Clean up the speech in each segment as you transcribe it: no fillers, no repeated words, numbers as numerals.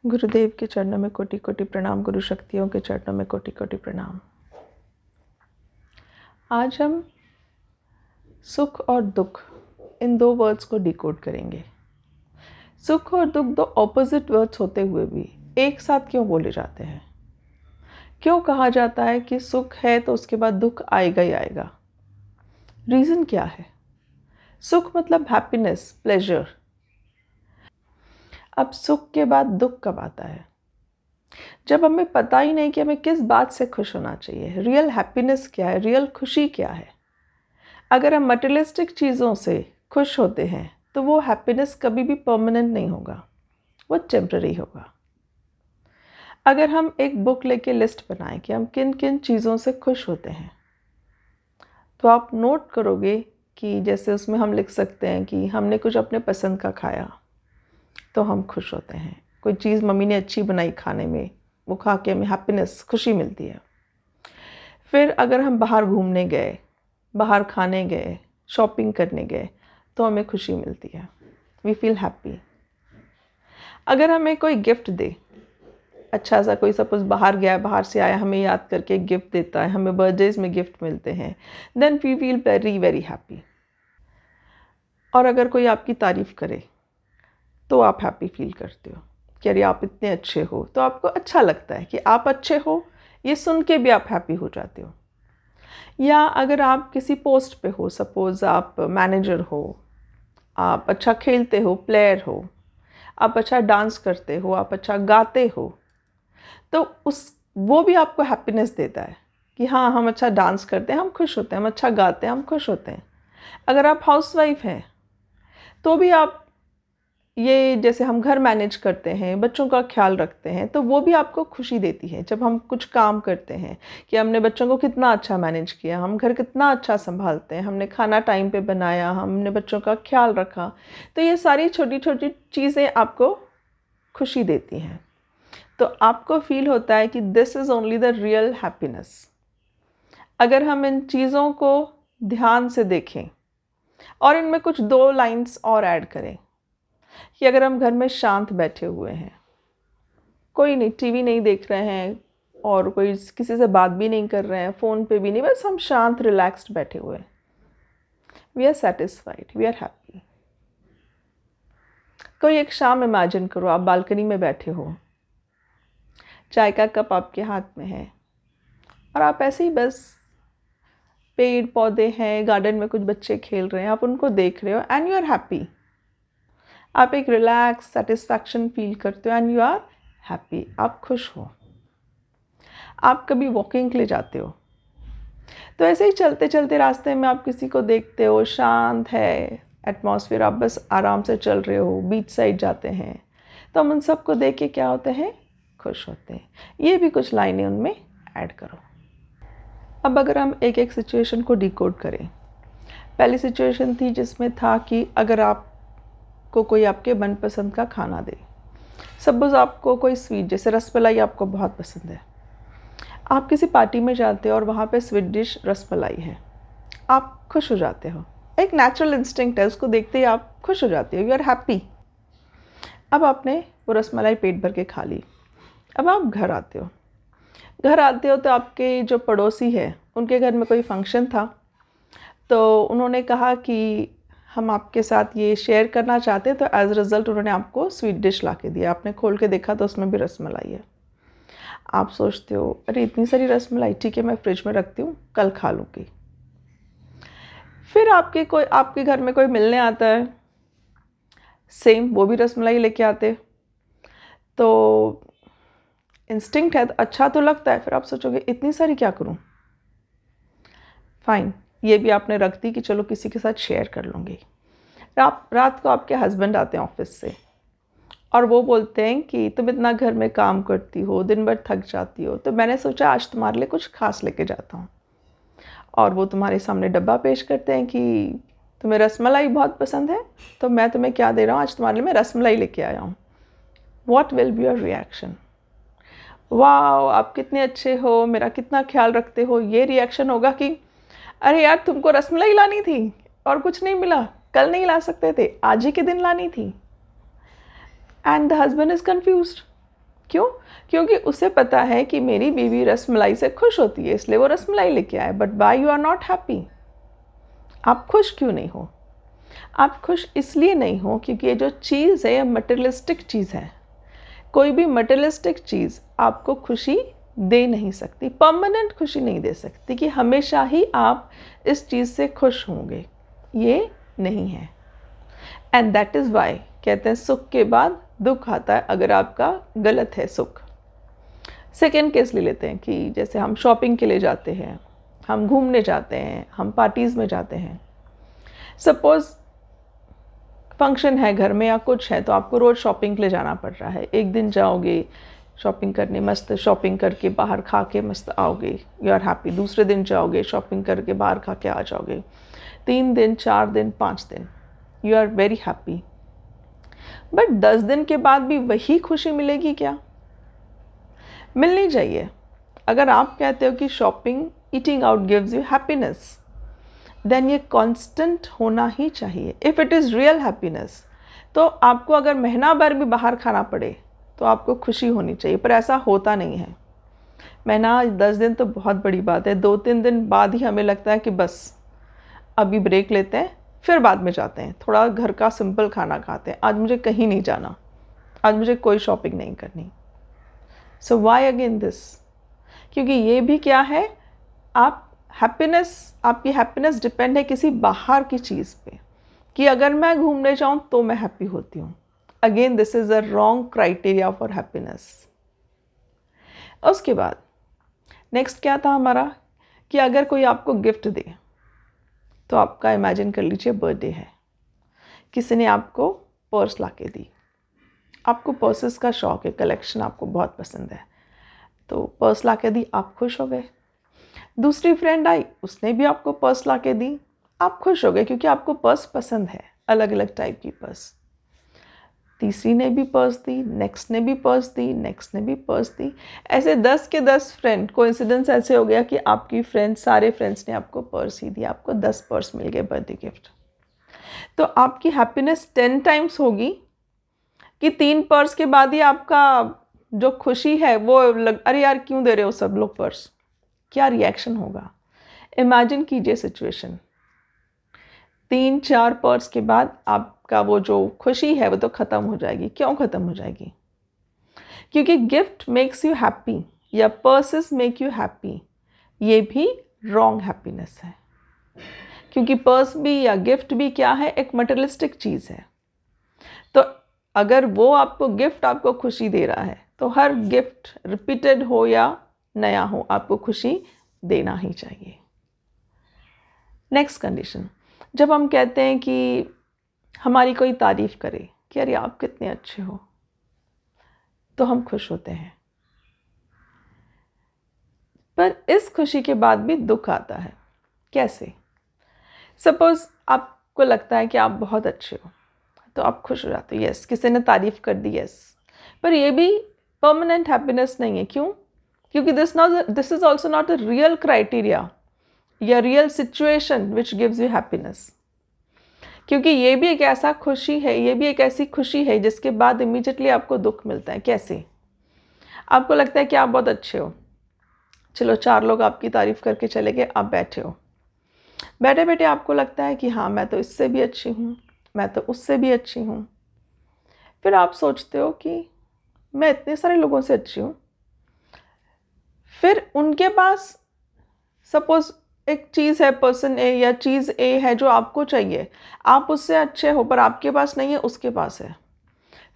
गुरुदेव के चरणों में कोटि कोटि प्रणाम, गुरु शक्तियों के चरणों में कोटि कोटि प्रणाम। आज हम सुख और दुख इन दो वर्ड्स को डिकोड करेंगे। सुख और दुख दो ऑपोजिट वर्ड्स होते हुए भी एक साथ क्यों बोले जाते हैं? क्यों कहा जाता है कि सुख है तो उसके बाद दुख आएगा ही आएगा? रीज़न क्या है? सुख मतलब हैप्पीनेस, प्लेजर। अब सुख के बाद दुख कब आता है? जब हमें पता ही नहीं कि हमें किस बात से खुश होना चाहिए, रियल हैप्पीनेस क्या है, रियल खुशी क्या है। अगर हम मटेरियलिस्टिक चीज़ों से खुश होते हैं तो वो हैप्पीनेस कभी भी परमानेंट नहीं होगा, वो टेम्पररी होगा। अगर हम एक बुक लेके लिस्ट बनाएं कि हम किन किन चीज़ों से खुश होते हैं, तो आप नोट करोगे कि जैसे उसमें हम लिख सकते हैं कि हमने कुछ अपने पसंद का खाया तो हम खुश होते हैं। कोई चीज़ मम्मी ने अच्छी बनाई खाने में, वो खा के हमें हैप्पीनेस, खुशी मिलती है। फिर अगर हम बाहर घूमने गए, बाहर खाने गए, शॉपिंग करने गए तो हमें खुशी मिलती है, वी फील हैप्पी। अगर हमें कोई गिफ्ट दे, अच्छा सा कोई सपोज बाहर गया, बाहर से आया, हमें याद करके गिफ्ट देता है, हमें बर्थडेज में गिफ्ट मिलते हैं, then we feel very very happy. और अगर कोई आपकी तारीफ़ करे तो आप हैप्पी फील करते हो कि अरे आप इतने अच्छे हो, तो आपको अच्छा लगता है कि आप अच्छे हो, ये सुन के भी आप हैप्पी हो जाते हो। या अगर आप किसी पोस्ट पे हो, सपोज़ आप मैनेजर हो, आप अच्छा खेलते हो, प्लेयर हो, आप अच्छा डांस करते हो, आप अच्छा गाते हो, तो वो भी आपको हैप्पीनेस देता है कि हाँ, हम अच्छा डांस करते हैं, हम खुश होते हैं, हम अच्छा गाते हैं, हम खुश होते हैं। अगर आप हाउसवाइफ हैं तो भी आप ये जैसे हम घर मैनेज करते हैं, बच्चों का ख्याल रखते हैं, तो वो भी आपको खुशी देती है। जब हम कुछ काम करते हैं कि हमने बच्चों को कितना अच्छा मैनेज किया, हम घर कितना अच्छा संभालते हैं, हमने खाना टाइम पे बनाया, हमने बच्चों का ख्याल रखा, तो ये सारी छोटी छोटी चीज़ें आपको खुशी देती हैं। तो आपको फील होता है कि this is only the real happiness. अगर हम इन चीज़ों को ध्यान से देखें और इनमें कुछ 2 लाइन्स और ऐड करें कि अगर हम घर में शांत बैठे हुए हैं, कोई नहीं, टीवी नहीं देख रहे हैं और कोई किसी से बात भी नहीं कर रहे हैं, फ़ोन पे भी नहीं, बस हम शांत रिलैक्स्ड बैठे हुए हैं, we are satisfied, we are happy. कोई एक शाम इमेजिन करो, आप बालकनी में बैठे हो, चाय का कप आपके हाथ में है और आप ऐसे ही बस, पेड़ पौधे हैं, गार्डन में कुछ बच्चे खेल रहे हैं, आप उनको देख रहे हो एंड यू आर हैप्पी। आप एक रिलैक्स सेटिस्फैक्शन फील करते हो एंड यू आर हैप्पी, आप खुश हो। आप कभी वॉकिंग के लिए जाते हो तो ऐसे ही चलते चलते रास्ते में आप किसी को देखते हो, शांत है एटमॉस्फेयर, आप बस आराम से चल रहे हो, बीच साइड जाते हैं, तो हम उन सबको देख के क्या होते हैं, खुश होते हैं। ये भी कुछ लाइनें उनमें ऐड करो। अब अगर हम एक एक सिचुएशन को डिकोड करें, पहली सिचुएशन थी जिसमें था कि अगर आपको कोई आपके मनपसंद का खाना दे, सपोज आपको कोई स्वीट, जैसे रसमलाई आपको बहुत पसंद है, आप किसी पार्टी में जाते हो और वहाँ पे स्वीट डिश रसमलाई है, आप खुश हो जाते हो। एक नेचुरल इंस्टिंक्ट है, उसको देखते ही आप खुश हो जाते हो, यू आर हैप्पी। अब आपने वो रसमलाई पेट भर के खा ली। अब आप घर आते हो, घर आते हो तो आपके जो पड़ोसी है उनके घर में कोई फंक्शन था, तो उन्होंने कहा कि हम आपके साथ ये शेयर करना चाहते हैं, तो एज अ रिज़ल्ट उन्होंने आपको स्वीट डिश ला के दिया। आपने खोल के देखा तो उसमें भी रसमलाई है। आप सोचते हो अरे इतनी सारी रसमलाई, ठीक है मैं फ्रिज में रखती हूँ, कल खा लूँगी। फिर आपके घर में कोई मिलने आता है, सेम वो भी रसमलाई लेके आते, तो इंस्टिंक्ट है, तो अच्छा तो लगता है, फिर आप सोचोगे इतनी सारी क्या करूँ, फाइन, ये भी आपने रख दी कि चलो किसी के साथ शेयर कर लूँगी। रात को आपके हस्बैंड आते हैं ऑफिस से और वो बोलते हैं कि तुम इतना घर में काम करती हो, दिन भर थक जाती हो, तो मैंने सोचा आज तुम्हारे लिए कुछ खास लेके जाता हूँ। और वो तुम्हारे सामने डब्बा पेश करते हैं कि तुम्हें रसमलाई बहुत पसंद है, तो मैं तुम्हें क्या दे रहा हूँ, आज तुम्हारे लिए मैं रसमलाई लेके आया हूँ। What will be your reaction? वाह, आप कितने अच्छे हो, मेरा कितना ख्याल रखते हो। ये रिएक्शन होगा कि अरे यार तुमको रसमलाई लानी थी और कुछ नहीं मिला, कल नहीं ला सकते थे, आज ही के दिन लानी थी। And the husband is confused क्यों? क्योंकि उसे पता है कि मेरी बीवी रसमलाई से खुश होती है, इसलिए वो रसमलाई लेके आए। But why you are not happy? आप खुश क्यों नहीं हो? आप खुश इसलिए नहीं हो क्योंकि ये जो चीज़ है ये मटेरियलिस्टिक चीज़ है। कोई भी मटेरियलिस्टिक चीज़ आपको खुशी दे नहीं सकती, परमानेंट खुशी नहीं दे सकती कि हमेशा ही आप इस चीज़ से खुश होंगे, ये नहीं है। एंड दैट इज़ वाई कहते हैं सुख के बाद दुख आता है अगर आपका गलत है सुख। सेकेंड केस ले लेते हैं कि जैसे हम शॉपिंग के लिए जाते हैं, हम घूमने जाते हैं, हम पार्टीज़ में जाते हैं। सपोज़ फंक्शन है घर में या कुछ है तो आपको रोज़ शॉपिंग के लिए जाना पड़ रहा है। एक दिन जाओगे शॉपिंग करने, मस्त शॉपिंग करके बाहर खा के मस्त आओगे, यू आर हैप्पी। दूसरे दिन जाओगे शॉपिंग करके बाहर खा के आ जाओगे। 3 दिन, 4 दिन, 5 दिन, you are very happy. But 10 दिन के बाद भी वही खुशी मिलेगी क्या? मिलनी चाहिए। अगर आप कहते हो कि shopping, eating out gives you happiness, then ये कांस्टेंट होना ही चाहिए। If it is real happiness, तो आपको अगर महीना भर भी बाहर खाना पड़े तो आपको खुशी होनी चाहिए, पर ऐसा होता नहीं है। महीना 10 दिन तो बहुत बड़ी बात है, 2-3 दिन बाद ही हमें लगता है कि बस अभी ब्रेक लेते हैं, फिर बाद में जाते हैं, थोड़ा घर का सिंपल खाना खाते हैं, आज मुझे कहीं नहीं जाना, आज मुझे कोई शॉपिंग नहीं करनी। So why again this? क्योंकि ये भी क्या है, आप आपकी हैप्पीनेस डिपेंड है किसी बाहर की चीज़ पे, कि अगर मैं घूमने जाऊँ तो मैं हैप्पी होती हूँ। Again this is a wrong criteria for happiness. उसके बाद नेक्स्ट क्या था हमारा, कि अगर कोई आपको गिफ्ट दे, तो आपका इमेजिन कर लीजिए बर्थडे है, किसी ने आपको पर्स ला के दी, आपको पर्सेस का शौक़ है, कलेक्शन आपको बहुत पसंद है, तो पर्स ला के दी, आप खुश हो गए। दूसरी फ्रेंड आई, उसने भी आपको पर्स ला के दी, आप खुश हो गए क्योंकि आपको पर्स पसंद है, अलग अलग टाइप की पर्स। तीसरी ने भी पर्स दी, नेक्स्ट ने भी पर्स दी, नेक्स्ट ने भी पर्स दी। ऐसे 10 के 10 फ्रेंड, कोइंसिडेंस ऐसे हो गया कि आपकी फ्रेंड्स, सारे फ्रेंड्स ने आपको पर्स ही दिया, आपको 10 पर्स मिल गए बर्थडे गिफ्ट। तो आपकी हैप्पीनेस 10 टाइम्स होगी कि 3 पर्स के बाद ही आपका जो खुशी है वो अरे यार क्यों दे रहे हो सब लोग पर्स? क्या रिएक्शन होगा? इमेजिन कीजिए सिचुएशन। 3-4 पर्स के बाद आपका वो जो खुशी है वो तो ख़त्म हो जाएगी। क्यों ख़त्म हो जाएगी? क्योंकि गिफ्ट मेक्स यू हैप्पी या पर्सेस मेक यू हैप्पी, ये भी रॉन्ग हैप्पीनेस है। क्योंकि पर्स भी या गिफ्ट भी क्या है, एक मटेरियलिस्टिक चीज़ है। तो अगर वो आपको गिफ्ट आपको खुशी दे रहा है तो हर गिफ्ट रिपीटेड हो या नया हो, आपको खुशी देना ही चाहिए। नेक्स्ट कंडीशन, जब हम कहते हैं कि हमारी कोई तारीफ़ करे कि अरे आप कितने अच्छे हो, तो हम खुश होते हैं। पर इस खुशी के बाद भी दुख आता है। कैसे? सपोज़ आपको लगता है कि आप बहुत अच्छे हो, तो आप खुश हो जाते हो, यस किसी ने तारीफ़ कर दी, यस। पर ये भी परमानेंट हैप्पीनेस नहीं है। क्यों? क्योंकि this is also not a real criteria या real situation which gives you happiness. क्योंकि ये भी एक ऐसा खुशी है, ये भी एक ऐसी खुशी है जिसके बाद इमीडिएटली आपको दुख मिलता है। कैसे? आपको लगता है कि आप बहुत अच्छे हो, चलो 4 लोग आपकी तारीफ़ करके चले गए, आप बैठे हो, बैठे बैठे आपको लगता है कि हाँ मैं तो इससे भी अच्छी हूँ, मैं तो उससे भी अच्छी हूँ। फिर आप सोचते हो कि मैं इतने सारे लोगों से अच्छी हूँ, फिर उनके पास सपोज़ एक चीज़ है, पर्सन ए या चीज़ ए है जो आपको चाहिए, आप उससे अच्छे हो पर आपके पास नहीं है, उसके पास है।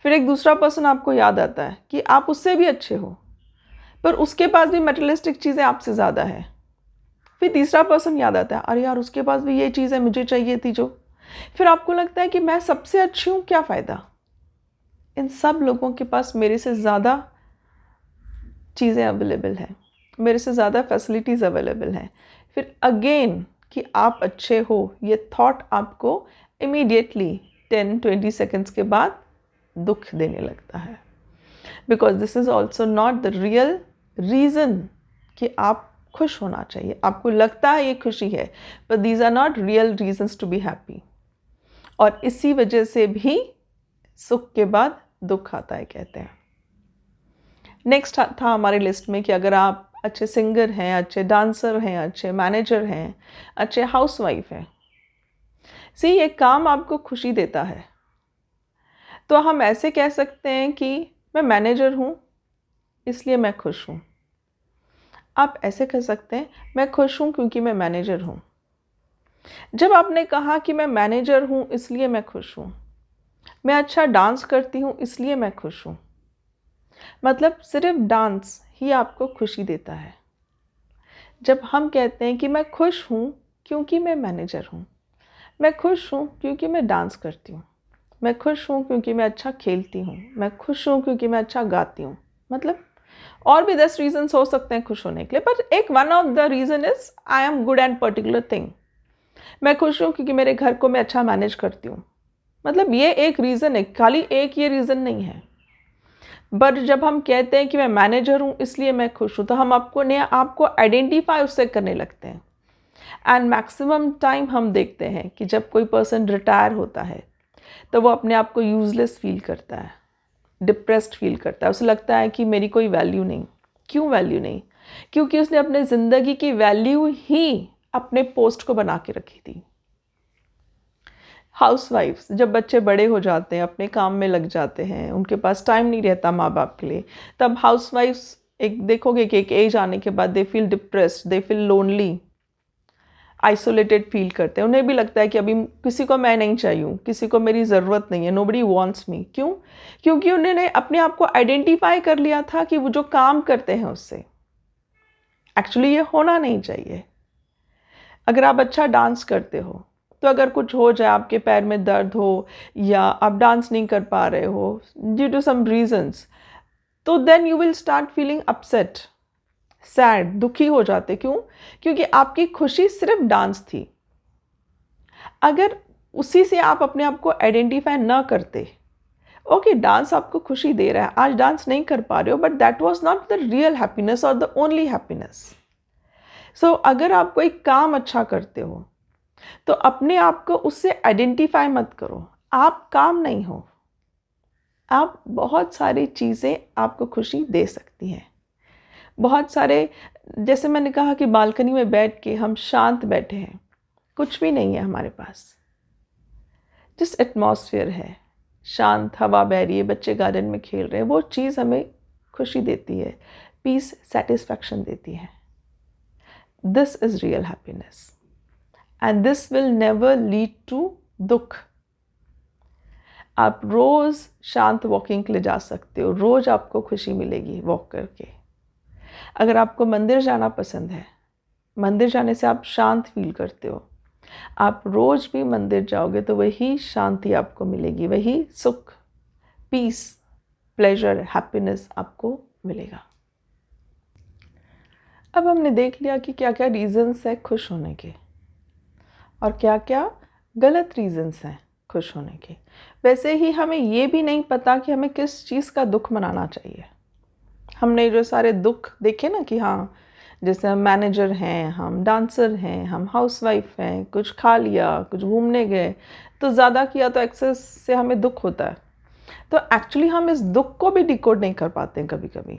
फिर एक दूसरा पर्सन आपको याद आता है कि आप उससे भी अच्छे हो, पर उसके पास भी मटेरियलिस्टिक चीज़ें आपसे ज़्यादा है। फिर तीसरा पर्सन याद आता है, अरे यार उसके पास भी ये चीज़ है, मुझे चाहिए थी जो। फिर आपको लगता है कि मैं सबसे अच्छी हूँ, क्या फ़ायदा? इन सब लोगों के पास मेरे से ज़्यादा चीज़ें अवेलेबल हैं, मेरे से ज़्यादा फैसिलिटीज़ अवेलेबल हैं। फिर अगेन कि आप अच्छे हो, ये थॉट आपको इमीडिएटली 10-20 सेकेंड्स के बाद दुख देने लगता है। Because this is also not the real reason कि आप खुश होना चाहिए। आपको लगता है ये खुशी है, but these are not real reasons to be happy. और इसी वजह से भी सुख के बाद दुख आता है, कहते हैं। नेक्स्ट था हमारी लिस्ट में कि अगर आप अच्छे सिंगर हैं, अच्छे डांसर हैं, अच्छे मैनेजर हैं, अच्छे हाउसवाइफ हैं, ये काम आपको खुशी देता है, तो हम ऐसे कह सकते हैं कि मैं मैनेजर हूँ इसलिए मैं खुश हूँ। आप ऐसे कह सकते हैं मैं खुश हूँ क्योंकि मैं मैनेजर हूँ। जब आपने कहा कि मैं मैनेजर हूँ इसलिए मैं खुश हूँ, मैं अच्छा डांस करती हूँ इसलिए मैं खुश हूँ, मतलब सिर्फ डांस ही आपको खुशी देता है। जब हम कहते हैं कि मैं खुश हूँ क्योंकि मैं मैनेजर हूँ, मैं खुश हूँ क्योंकि मैं डांस करती हूँ, मैं खुश हूँ क्योंकि मैं अच्छा खेलती हूँ, मैं खुश हूँ क्योंकि मैं अच्छा गाती हूँ, मतलब और भी 10 रीजंस हो सकते हैं खुश होने के लिए, पर एक one of the reason is I am good at particular thing. मैं खुश हूँ क्योंकि मेरे घर को मैं अच्छा मैनेज करती हूँ, मतलब ये एक रीज़न है, खाली एक ये रीज़न नहीं है। बट जब हम कहते हैं कि मैं मैनेजर हूँ इसलिए मैं खुश हूँ, तो हम आपको आइडेंटिफाई उससे करने लगते हैं। एंड मैक्सिमम टाइम हम देखते हैं कि जब कोई पर्सन रिटायर होता है तो वो अपने आप को यूज़लेस फील करता है, डिप्रेस्ड फील करता है, उसे लगता है कि मेरी कोई वैल्यू नहीं। क्यों वैल्यू नहीं? क्योंकि उसने अपने ज़िंदगी की वैल्यू ही अपने पोस्ट को बना के रखी थी। हाउसवाइफ्स जब बच्चे बड़े हो जाते हैं, अपने काम में लग जाते हैं, उनके पास टाइम नहीं रहता माँ बाप के लिए, तब हाउसवाइफ्स एक देखोगे कि एक एज आने के बाद they feel depressed, they feel lonely, isolated feel करते हैं। उन्हें भी लगता है कि अभी किसी को मैं नहीं चाहिए हूँ, किसी को मेरी ज़रूरत नहीं है, नोबडी वॉन्ट्स मी। क्यों? क्योंकि उन्होंने अपने आप को आइडेंटिफाई कर लिया था कि वो जो काम करते हैं उससे एक्चुअली ये होना नहीं चाहिए। अगर आप अच्छा डांस करते हो तो अगर कुछ हो जाए, आपके पैर में दर्द हो या आप डांस नहीं कर पा रहे हो ड्यू टू सम रीजंस, तो then you will start feeling upset, sad, दुखी हो जाते। क्यों? क्योंकि आपकी खुशी सिर्फ डांस थी। अगर उसी से आप अपने आप को आइडेंटिफाई ना करते, ओके डांस आपको खुशी दे रहा है, आज डांस नहीं कर पा रहे हो, but that was not the real happiness और द ओनली हैप्पीनेस। सो अगर आप कोई काम अच्छा करते हो तो अपने आप को उससे आइडेंटिफाई मत करो। आप काम नहीं हो, आप बहुत सारी चीज़ें आपको खुशी दे सकती हैं। बहुत सारे, जैसे मैंने कहा कि बालकनी में बैठ के हम शांत बैठे हैं, कुछ भी नहीं है हमारे पास, जिस एटमॉस्फेयर है, शांत हवा बह रही है, बच्चे गार्डन में खेल रहे हैं, वो चीज़ हमें खुशी देती है, पीस, सेटिस्फैक्शन देती है। This is real happiness and this will never lead to दुख। आप रोज़ शांत वॉकिंग के लिए जा सकते हो, रोज़ आपको खुशी मिलेगी वॉक करके। अगर आपको मंदिर जाना पसंद है, मंदिर जाने से आप शांत फील करते हो, आप रोज़ भी मंदिर जाओगे तो वही शांति आपको मिलेगी, वही सुख, पीस, प्लेजर, हैप्पीनेस आपको मिलेगा। अब हमने देख लिया कि क्या क्या रीज़न्स हैं खुश होने के और क्या क्या गलत रीज़न्स हैं खुश होने के। वैसे ही हमें ये भी नहीं पता कि हमें किस चीज़ का दुख मनाना चाहिए। हमने जो सारे दुख देखे ना कि हाँ, जैसे हम मैनेजर हैं, हम डांसर हैं, हम हाउसवाइफ हैं, कुछ खा लिया, कुछ घूमने गए, तो ज़्यादा किया तो एक्सेस से हमें दुख होता है। तो एक्चुअली हम इस दुख को भी डिकोड नहीं कर पाते हैं कभी-कभी।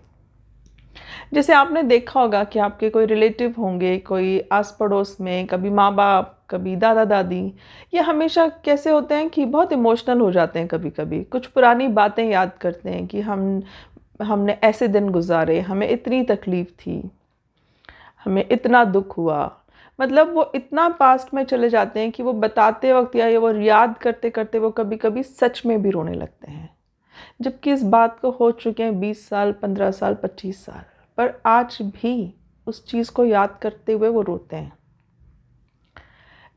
जैसे आपने देखा होगा कि आपके कोई रिलेटिव होंगे, कोई आस पड़ोस में, कभी माँ बाप, कभी दादा दादी, ये हमेशा कैसे होते हैं कि बहुत इमोशनल हो जाते हैं कभी कभी, कुछ पुरानी बातें याद करते हैं कि हमने ऐसे दिन गुजारे, हमें इतनी तकलीफ़ थी, हमें इतना दुख हुआ, मतलब वो इतना पास्ट में चले जाते हैं कि वो बताते वक्त या वो याद करते करते वो कभी कभी सच में भी रोने लगते हैं, जबकि इस बात को हो चुके हैं 20 साल, 15 साल, 25 साल, पर आज भी उस चीज़ को याद करते हुए वो रोते हैं।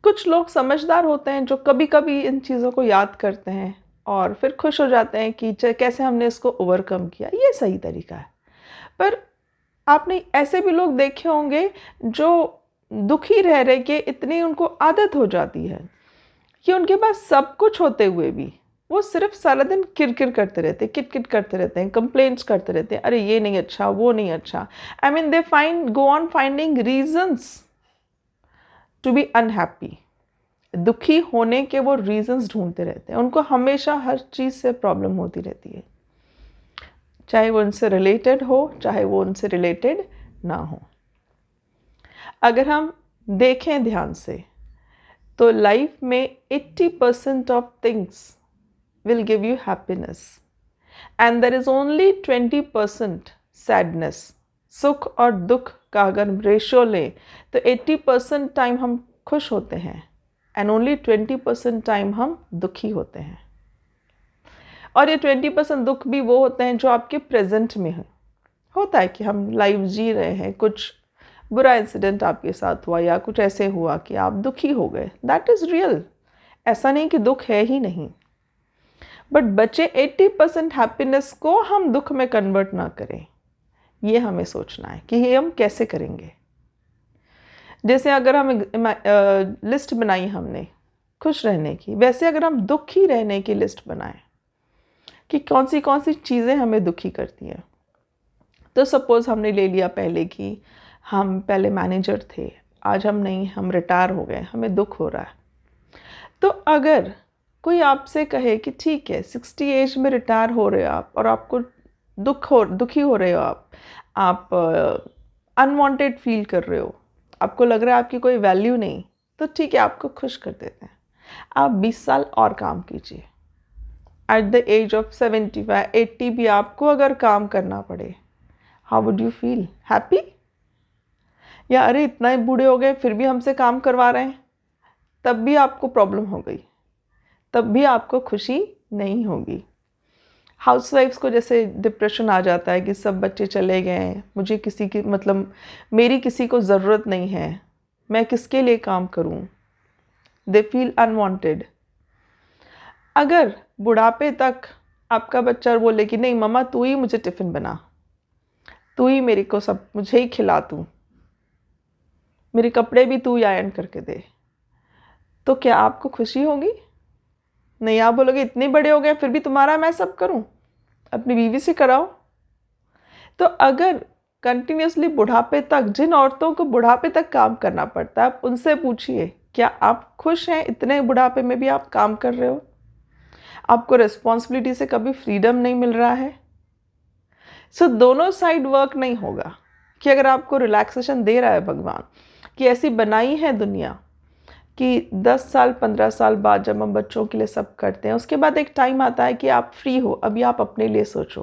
कुछ लोग समझदार होते हैं जो कभी कभी इन चीज़ों को याद करते हैं और फिर खुश हो जाते हैं कि कैसे हमने इसको ओवरकम किया, ये सही तरीका है। पर आपने ऐसे भी लोग देखे होंगे जो दुखी रह रहे कि इतनी उनको आदत हो जाती है कि उनके पास सब कुछ होते हुए भी वो सिर्फ सारा दिन किरकिर करते रहते हैं, किटकिट करते रहते हैं, कंप्लेंट्स करते रहते हैं, अरे ये नहीं अच्छा, वो नहीं अच्छा। I mean they go on finding reasons to be unhappy. दुखी होने के वो रीजंस ढूंढते रहते हैं, उनको हमेशा हर चीज़ से प्रॉब्लम होती रहती है। चाहे वो उनसे रिलेटेड हो, चाहे वो उनसे रिलेटेड ना हो। अगर हम देखें ध्यान से तो लाइफ में 80% of things will give you happiness and there is only 20% sadness. सुख और दुख का अगर हम रेशो लें तो 80% टाइम हम खुश होते हैं एंड ओनली 20% टाइम हम दुखी होते हैं। और ये 20% दुख भी वो होते हैं जो आपके प्रेजेंट में है। होता है कि हम लाइफ जी रहे हैं, कुछ बुरा इंसिडेंट आपके साथ हुआ या कुछ ऐसे हुआ कि आप दुखी हो गए, दैट इज़ रियल। ऐसा नहीं कि दुख है ही नहीं, बट बचे 80% हैप्पीनेस को हम दुख में कन्वर्ट ना करें, ये हमें सोचना है कि ये हम कैसे करेंगे। जैसे अगर हम लिस्ट बनाई हमने खुश रहने की, वैसे अगर हम दुखी रहने की लिस्ट बनाएं कि कौन सी चीज़ें हमें दुखी करती हैं। तो सपोज़ हमने ले लिया पहले कि हम पहले मैनेजर थे, आज हम नहीं, हम रिटायर हो गए, हमें दुख हो रहा है। तो अगर कोई आपसे कहे कि ठीक है 60 एज में रिटायर हो रहे हो आप और आपको दुखी हो रहे हो, आप अनवांटेड फील कर रहे हो, आपको लग रहा है आपकी कोई वैल्यू नहीं, तो ठीक है आपको खुश कर देते हैं, आप 20 साल और काम कीजिए। एट द एज ऑफ 75 80 भी आपको अगर काम करना पड़े, how would you feel? Happy? या अरे इतना ही बूढ़े हो गए फिर भी हमसे काम करवा रहे हैं, तब भी आपको प्रॉब्लम हो गई, तब भी आपको खुशी नहीं होगी। हाउसवाइफ्स को जैसे डिप्रेशन आ जाता है कि सब बच्चे चले गए हैं, मुझे किसी की मतलब मेरी किसी को ज़रूरत नहीं है, मैं किसके लिए काम करूं, दे फील अनवांटेड। अगर बुढ़ापे तक आपका बच्चा बोले कि नहीं मम्मा तू ही मुझे टिफ़िन बना, तू ही मेरे को सब, मुझे ही खिला, तू मेरे कपड़े भी तू ही आयरन करके दे, तो क्या आपको खुशी होगी? नहीं, आप बोलोगे इतने बड़े हो गए फिर भी तुम्हारा मैं सब करूं, अपनी बीवी से कराओ। तो अगर कंटिन्यूसली बुढ़ापे तक, जिन औरतों को बुढ़ापे तक काम करना पड़ता है, आप उनसे पूछिए क्या आप खुश हैं? इतने बुढ़ापे में भी आप काम कर रहे हो, आपको रिस्पॉन्सिबिलिटी से कभी फ्रीडम नहीं मिल रहा है। सो दोनों साइड वर्क नहीं होगा कि अगर आपको रिलैक्सेशन दे रहा है भगवान, कि ऐसी बनाई है दुनिया कि 10 साल 15 साल बाद जब हम बच्चों के लिए सब करते हैं, उसके बाद एक टाइम आता है कि आप फ्री हो, अभी आप अपने लिए सोचो।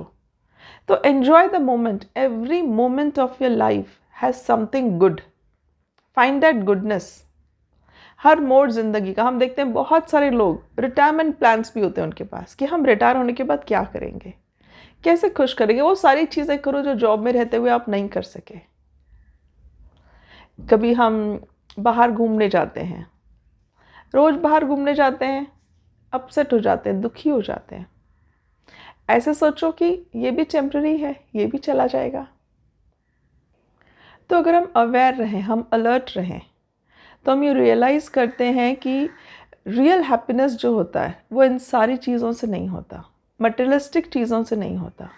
तो enjoy the moment, every moment of your life has something good, find that goodness. हर मोड़ ज़िंदगी का हम देखते हैं, बहुत सारे लोग रिटायरमेंट प्लान्स भी होते हैं उनके पास कि हम रिटायर होने के बाद क्या करेंगे, कैसे खुश करेंगे। वो सारी चीज़ें करो जो जॉब में रहते हुए आप नहीं कर सके। कभी हम बाहर घूमने जाते हैं, रोज़ बाहर घूमने जाते हैं, अपसेट हो जाते हैं, दुखी हो जाते हैं। ऐसे सोचो कि ये भी टेम्पररी है, ये भी चला जाएगा। तो अगर हम अवेयर रहें, हम अलर्ट रहें, तो हम ये रियलाइज़ करते हैं कि रियल हैप्पीनेस जो होता है वो इन सारी चीज़ों से नहीं होता, मटेरियलिस्टिक चीज़ों से नहीं होता।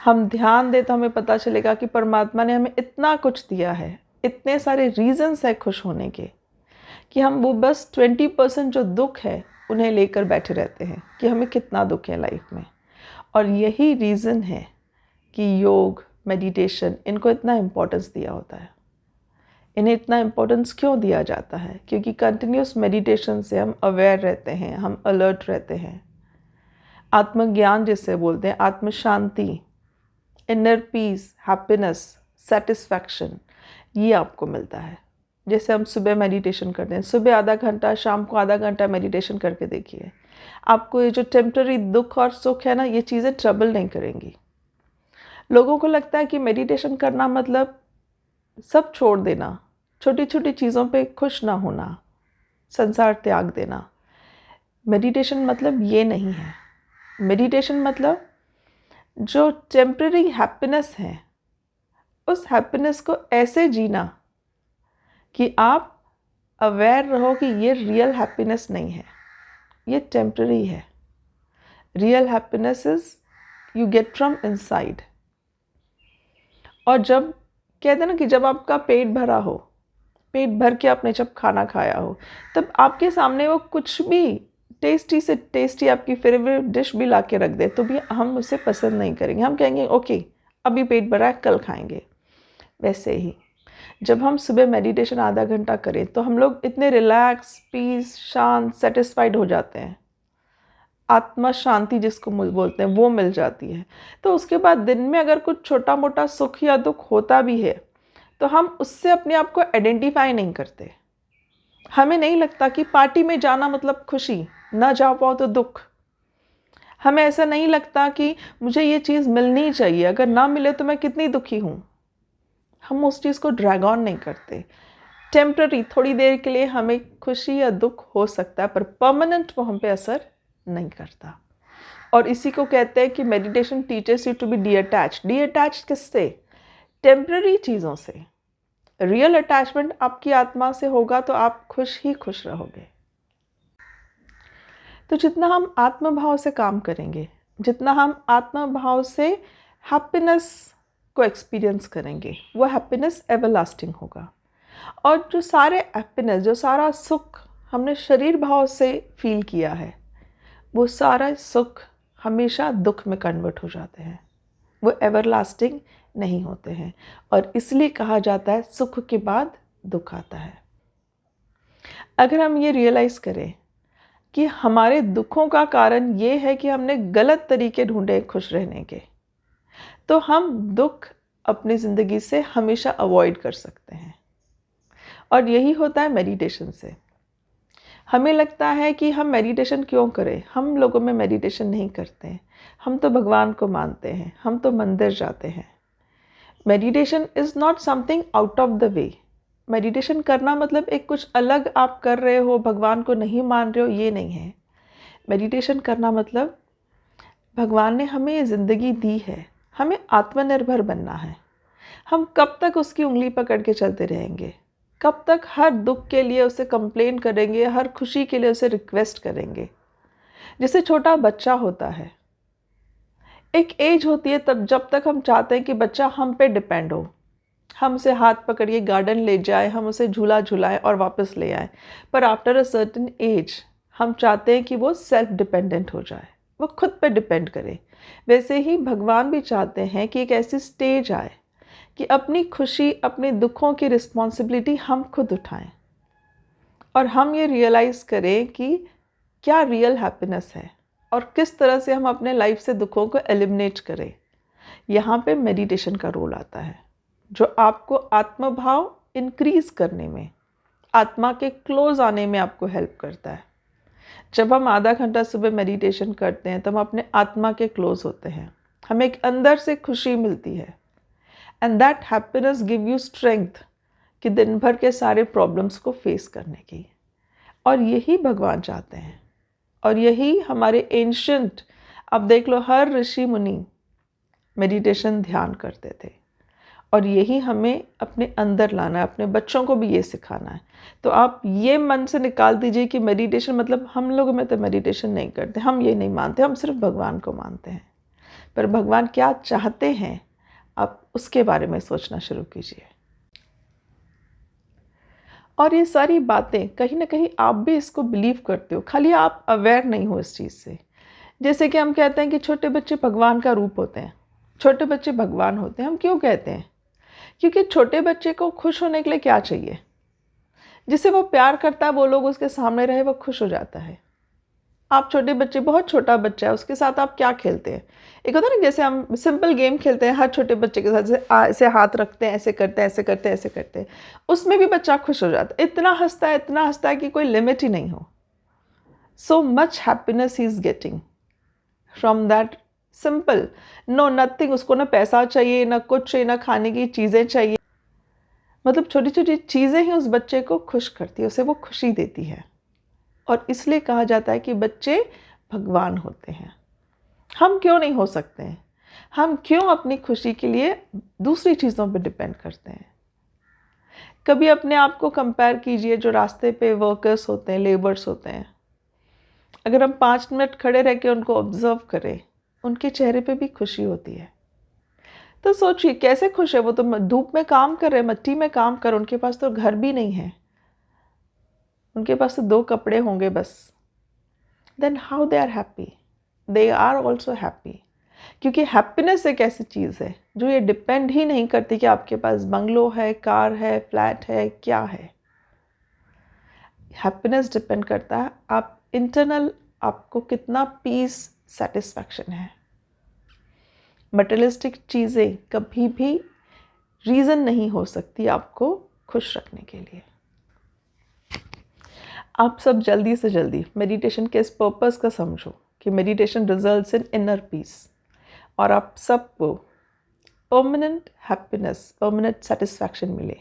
हम ध्यान दें तो हमें पता चलेगा कि परमात्मा ने हमें इतना कुछ दिया है, इतने सारे रीज़न्स है खुश होने के, कि हम वो बस 20% जो दुख है उन्हें लेकर बैठे रहते हैं कि हमें कितना दुख है लाइफ में। और यही रीज़न है कि योग, मेडिटेशन, इनको इतना इम्पोर्टेंस दिया होता है। इन्हें इतना इम्पोर्टेंस क्यों दिया जाता है? क्योंकि कंटिन्यूस मेडिटेशन से हम अवेयर रहते हैं, हम अलर्ट रहते हैं। आत्मज्ञान जिसे बोलते हैं, आत्म शांति, इनर पीस, हैप्पीनेस, सेटिस्फैक्शन, ये आपको मिलता है। जैसे हम सुबह मेडिटेशन करते हैं, सुबह आधा घंटा, शाम को आधा घंटा मेडिटेशन करके देखिए, आपको ये जो टेम्पररी दुख और सुख है ना, ये चीज़ें ट्रबल नहीं करेंगी। लोगों को लगता है कि मेडिटेशन करना मतलब सब छोड़ देना, छोटी छोटी चीज़ों पे खुश ना होना, संसार त्याग देना। मेडिटेशन मतलब ये नहीं है। मेडिटेशन मतलब जो टेम्पररी हैप्पीनेस है, उस हैप्पीनेस को ऐसे जीना कि आप अवेयर रहो कि ये रियल हैप्पीनेस नहीं है, ये टेम्पररी है। Real happiness is you get from inside. और जब कहते हैं ना कि जब आपका पेट भरा हो, पेट भर के आपने जब खाना खाया हो, तब आपके सामने वो कुछ भी टेस्टी से टेस्टी आपकी फेवरेट डिश भी ला के रख दे तो भी हम उसे पसंद नहीं करेंगे। हम कहेंगे ओके अभी पेट भरा है, कल खाएंगे। वैसे ही जब हम सुबह मेडिटेशन आधा घंटा करें तो हम लोग इतने रिलैक्स, पीस, शांत, सेटिस्फाइड हो जाते हैं। आत्मा शांति जिसको बोलते हैं वो मिल जाती है। तो उसके बाद दिन में अगर कुछ छोटा मोटा सुख या दुख होता भी है तो हम उससे अपने आप को आइडेंटिफाई नहीं करते। हमें नहीं लगता कि पार्टी में जाना मतलब खुशी, ना जा पाओ तो दुख। हमें ऐसा नहीं लगता कि मुझे ये चीज़ मिलनी चाहिए, अगर ना मिले तो मैं कितनी दुखी हूँ। हम उस चीज़ को ड्रैग ऑन नहीं करते। टेम्पररी, थोड़ी देर के लिए हमें खुशी या दुख हो सकता है पर परमानेंट वो हम पे असर नहीं करता। और इसी को कहते हैं कि meditation teachers you to be detached. Detached किससे? टेम्पररी चीज़ों से। रियल अटैचमेंट आपकी आत्मा से होगा तो आप खुश ही खुश रहोगे। तो जितना हम आत्मभाव से काम करेंगे, जितना हम आत्मभाव से हैप्पीनेस को एक्सपीरियंस करेंगे, वो हैप्पीनेस एवरलास्टिंग होगा। और जो सारे हैप्पीनेस, जो सारा सुख हमने शरीर भाव से फील किया है, वो सारा सुख हमेशा दुख में कन्वर्ट हो जाते हैं, वो एवरलास्टिंग नहीं होते हैं। और इसलिए कहा जाता है सुख के बाद दुख आता है। अगर हम ये रियलाइज़ करें कि हमारे दुखों का कारण ये है कि हमने गलत तरीके ढूंढे खुश रहने के, तो हम दुख अपनी ज़िंदगी से हमेशा अवॉइड कर सकते हैं। और यही होता है मेडिटेशन से। हमें लगता है कि हम मेडिटेशन क्यों करें, हम लोगों में मेडिटेशन नहीं करते हैं, हम तो भगवान को मानते हैं, हम तो मंदिर जाते हैं। Meditation is not something out of the way. Meditation करना मतलब एक कुछ अलग आप कर रहे हो, भगवान को नहीं मान रहे हो, ये नहीं है। मेडिटेशन करना मतलब भगवान ने हमें ये ज़िंदगी दी है, हमें आत्मनिर्भर बनना है। हम कब तक उसकी उंगली पकड़ के चलते रहेंगे? कब तक हर दुख के लिए उसे कंप्लेन करेंगे, हर खुशी के लिए उसे रिक्वेस्ट करेंगे? जैसे छोटा बच्चा होता है, एक एज होती है तब जब तक हम चाहते हैं कि बच्चा हम पे डिपेंड हो, हम उसे हाथ पकड़िए गार्डन ले जाए, हम उसे झूला झुलाएं और वापस ले आए। पर आफ्टर अ सर्टेन एज हम चाहते हैं कि वो सेल्फ डिपेंडेंट हो जाए, वो खुद पे डिपेंड करे। वैसे ही भगवान भी चाहते हैं कि एक ऐसी स्टेज आए कि अपनी खुशी, अपने दुखों की रिस्पॉन्सिबिलिटी हम खुद उठाएं और हम ये रियलाइज़ करें कि क्या रियल हैप्पीनेस है और किस तरह से हम अपने लाइफ से दुखों को एलिमिनेट करें। यहाँ पे मेडिटेशन का रोल आता है, जो आपको आत्मभाव इंक्रीज़ करने में, आत्मा के क्लोज आने में आपको हेल्प करता है। जब हम आधा घंटा सुबह मेडिटेशन करते हैं तो हम अपने आत्मा के क्लोज होते हैं, हमें एक अंदर से खुशी मिलती है। And that happiness give you strength कि दिन भर के सारे प्रॉब्लम्स को फेस करने की। और यही भगवान चाहते हैं और यही हमारे एंशंट, अब देख लो हर ऋषि मुनि मेडिटेशन ध्यान करते थे और यही हमें अपने अंदर लाना है, अपने बच्चों को भी ये सिखाना है। तो आप ये मन से निकाल दीजिए कि मेडिटेशन मतलब हम लोग में तो मेडिटेशन नहीं करते, हम ये नहीं मानते, हम सिर्फ भगवान को मानते हैं। पर भगवान क्या चाहते हैं आप उसके बारे में सोचना शुरू कीजिए। और ये सारी बातें कहीं ना कहीं आप भी इसको बिलीव करते हो, खाली आप अवेयर नहीं हो इस चीज़ से। जैसे कि हम कहते हैं कि छोटे बच्चे भगवान का रूप होते हैं, छोटे बच्चे भगवान होते हैं। हम क्यों कहते हैं? क्योंकि छोटे बच्चे को खुश होने के लिए क्या चाहिए? जिसे वो प्यार करता है वो लोग उसके सामने रहे, वो खुश हो जाता है। आप छोटे बच्चे, बहुत छोटा बच्चा है, उसके साथ आप क्या खेलते हैं? एक होता है ना, जैसे हम सिंपल गेम खेलते हैं हर छोटे बच्चे के साथ, जैसे ऐसे हाथ रखते हैं, ऐसे करते हैं, ऐसे करते हैं, ऐसे करते हैं, उसमें भी बच्चा खुश हो जाता है। इतना हंसता है, इतना हंसता है कि कोई लिमिट ही नहीं हो। सो मच हैप्पीनेस ही is getting from that simple, no nothing. उसको ना पैसा चाहिए, ना कुछ चाहिए, ना खाने की चीज़ें चाहिए। मतलब छोटी छोटी चीज़ें ही उस बच्चे को खुश करती है, उसे वो खुशी देती है। और इसलिए कहा जाता है कि बच्चे भगवान होते हैं। हम क्यों नहीं हो सकते हैं? हम क्यों अपनी खुशी के लिए दूसरी चीज़ों पर डिपेंड करते हैं? कभी अपने आप को कंपेयर कीजिए, जो रास्ते पे वर्कर्स होते हैं, लेबर्स होते हैं, अगर हम 5 मिनट खड़े रह के उनको ऑब्जर्व करें, उनके चेहरे पे भी खुशी होती है। तो सोचिए कैसे खुश है वो, तो धूप में काम कर रहे हैं, मिट्टी में काम कर, उनके पास तो घर भी नहीं है, उनके पास तो 2 कपड़े होंगे बस। then how they are happy? They are also happy. क्योंकि हैप्पीनेस एक ऐसी चीज़ है जो ये डिपेंड ही नहीं करती कि आपके पास बंगलो है, कार है, फ्लैट है, क्या है। हैप्पीनेस डिपेंड करता है आप इंटरनल आपको कितना पीस, सेटिस्फैक्शन है। मटेरियलिस्टिक चीज़ें कभी भी रीज़न नहीं हो सकती आपको खुश रखने के लिए। आप सब जल्दी से जल्दी मेडिटेशन के इस पर्पस का समझो कि meditation results in inner peace, और आप सबको परमानेंट हैप्पीनेस, परमानेंट सेटिस्फैक्शन मिले,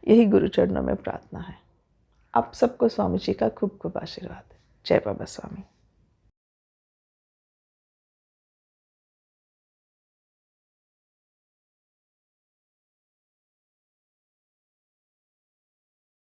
यही गुरु चरणों में प्रार्थना है। आप सबको स्वामी जी का खूब खूब आशीर्वाद। जय बाबा स्वामी।